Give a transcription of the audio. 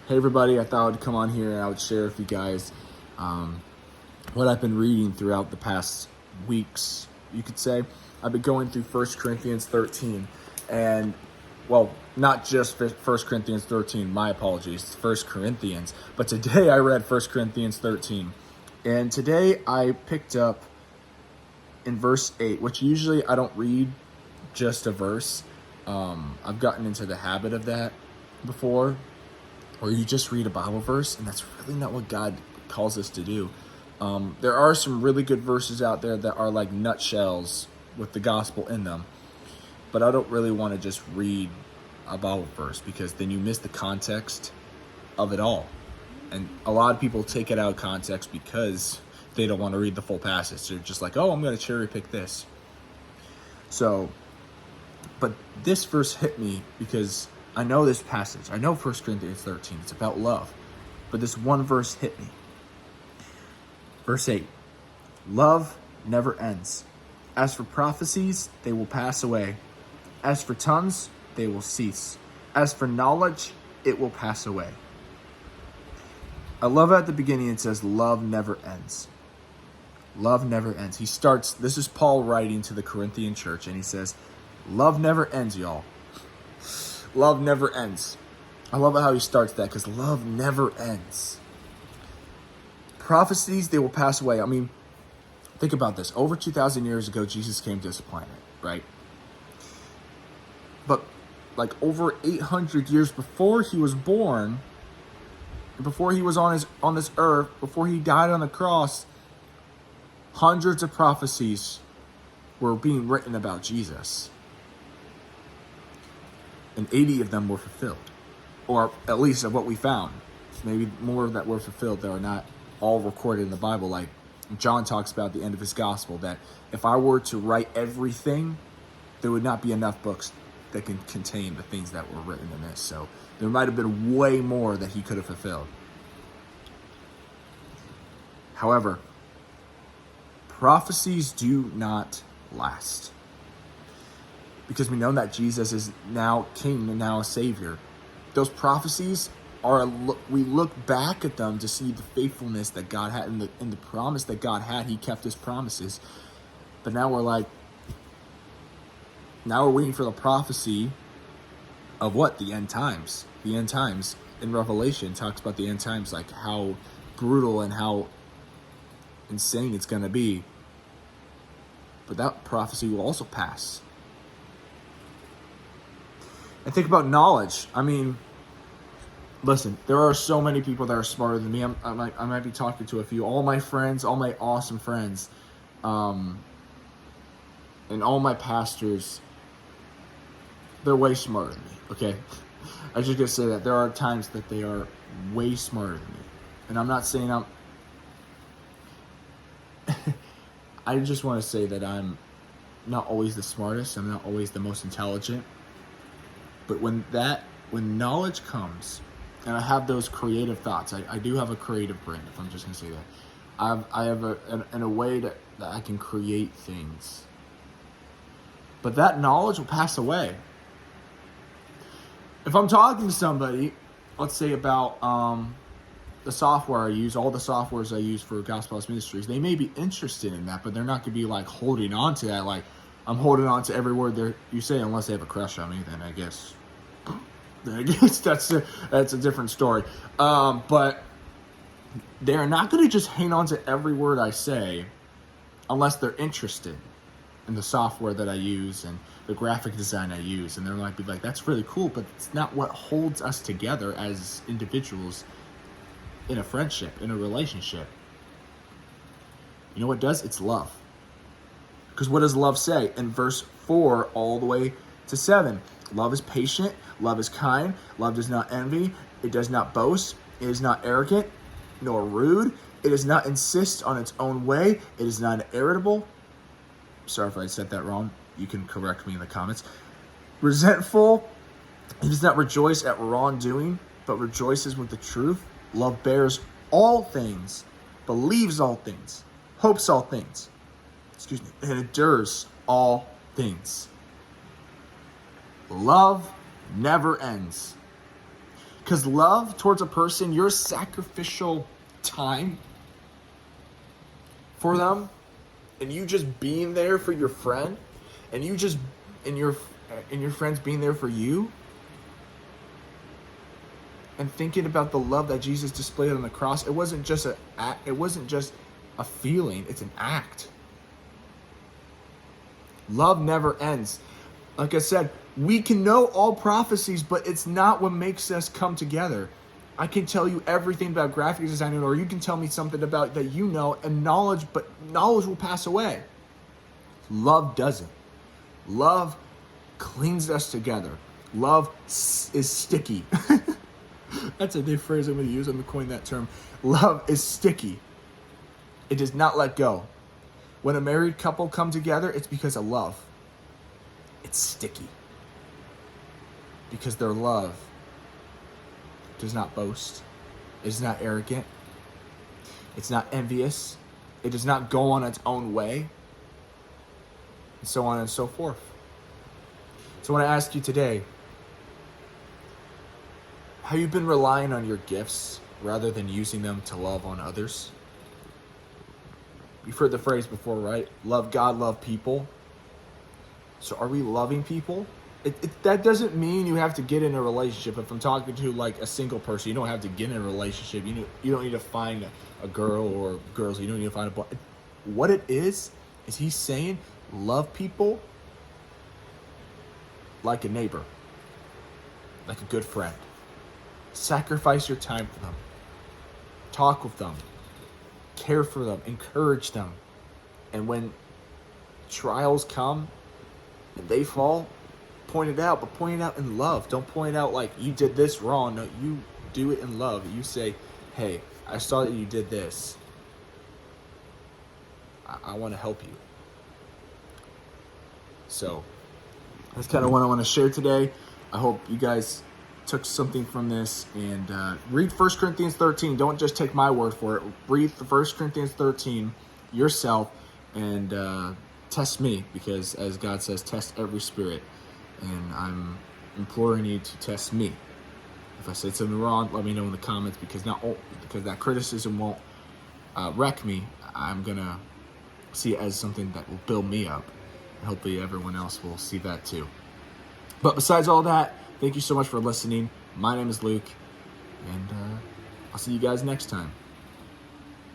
Hey everybody, I thought I'd come on here and I would share with you guys what I've been reading throughout the past weeks, you could say. I've been going through 1 Corinthians 13 and, well, not just 1 Corinthians 13, my apologies, 1 Corinthians. But today I read 1 Corinthians 13 and today I picked up in verse 8, which usually I don't read just a verse. I've gotten into the habit of that before, or you just read a Bible verse, and that's really not what God calls us to do. There are some really good verses out there that are like nutshells with the gospel in them, but I don't really want to just read a Bible verse because then you miss the context of it all. And a lot of people take it out of context because they don't want to read the full passage. They're just like, oh, I'm going to cherry pick this. So, but this verse hit me because I know this passage. I know 1 Corinthians 13. It's about love. But this one verse hit me. Verse 8. Love never ends. As for prophecies, they will pass away. As for tongues, they will cease. As for knowledge, it will pass away. I love at the beginning it says, love never ends. Love never ends. He starts, this is Paul writing to the Corinthian church, and he says, love never ends, y'all. Love never ends. I love how he starts that because love never ends. Prophecies, they will pass away. I mean, think about this. Over 2,000 years ago, Jesus came to this planet, right? But like over 800 years before he was born, before he was on this earth, before he died on the cross, hundreds of prophecies were being written about Jesus. And 80 of them were fulfilled. Or at least of what we found. Maybe more that were fulfilled that are not all recorded in the Bible. Like John talks about at the end of his gospel, that if I were to write everything, there would not be enough books that can contain the things that were written in this. So there might have been way more that he could have fulfilled. However, prophecies do not last. Because we know that Jesus is now King and now a Savior. Those prophecies we look back at them to see the faithfulness that God had in the promise that God had. He kept his promises. But now we're waiting for the prophecy of what? The end times. The end times in Revelation talks about the end times, like how brutal and how insane it's going to be. But that prophecy will also pass. And think about knowledge. I mean, listen, there are so many people that are smarter than me. I might be talking to a few. All my friends, all my awesome friends, and all my pastors, they're way smarter than me, okay? I just gotta say that. There are times that they are way smarter than me. And I'm not saying I just want to say that I'm not always the smartest. I'm not always the most intelligent. But when knowledge comes, and I have those creative thoughts, I do have a creative brain, if I'm just going to say that. I have a way that I can create things. But that knowledge will pass away. If I'm talking to somebody, let's say about the software I use, all the softwares I use for Gospel House Ministries, they may be interested in that, but they're not going to be like holding on to that. Like, I'm holding on to every word you say, unless they have a crush on me, then I guess that's a different story. But they're not going to just hang on to every word I say unless they're interested in the software that I use and the graphic design I use. And they might be like, that's really cool, but it's not what holds us together as individuals in a friendship, in a relationship. You know what does? It's love. Because what does love say? In verse 4 all the way to 7. Love is patient. Love is kind. Love does not envy. It does not boast. It is not arrogant, nor rude. It does not insist on its own way. It is not irritable. Sorry if I said that wrong. You can correct me in the comments. Resentful. It does not rejoice at wrongdoing, but rejoices with the truth. Love bears all things, believes all things, hopes all things. And endures all things. Love never ends. Because love towards a person, your sacrificial time for them, and you just being there for your friend, and you just and your friends being there for you, and thinking about the love that Jesus displayed on the cross. It wasn't just a feeling, it's an act. Love never ends. Like I said, we can know all prophecies, but it's not what makes us come together. I can tell you everything about graphic design, or you can tell me something about that you know, and knowledge will pass away. Love doesn't. Love cleans us together. Love is sticky. That's a new phrase I'm going to use. I'm going to coin that term. Love is sticky. It does not let go. When a married couple come together, it's because of love. It's sticky. Because their love does not boast. It is not arrogant. It's not envious. It does not go on its own way. And so on and so forth. So I want to ask you today, have you been relying on your gifts rather than using them to love on others? You've heard the phrase before, right? Love God, love people. So are we loving people? That doesn't mean you have to get in a relationship. If I'm talking to like a single person, you don't have to get in a relationship. You don't need to find a girl or girls. You don't need to find a boy. What it is he's saying, love people like a neighbor, like a good friend. Sacrifice your time for them. Talk with them. Care for them. Encourage them. And when trials come and they fall, point it out, but point it out in love. Don't point it out like you did this wrong. No, you do it in love. You say, hey, I saw that you did this. I want to help you. So that's kind of what I want to share today. I hope you guys took something from this, and read 1 Corinthians 13. Don't just take my word for it. Read the 1 Corinthians 13 yourself and test me, because as God says, test every spirit. And I'm imploring you to test me. If I said something wrong, let me know in the comments, because that criticism won't wreck me. I'm gonna see it as something that will build me up, and hopefully everyone else will see that too. But besides all that, thank you so much for listening. My name is Luke, and I'll see you guys next time.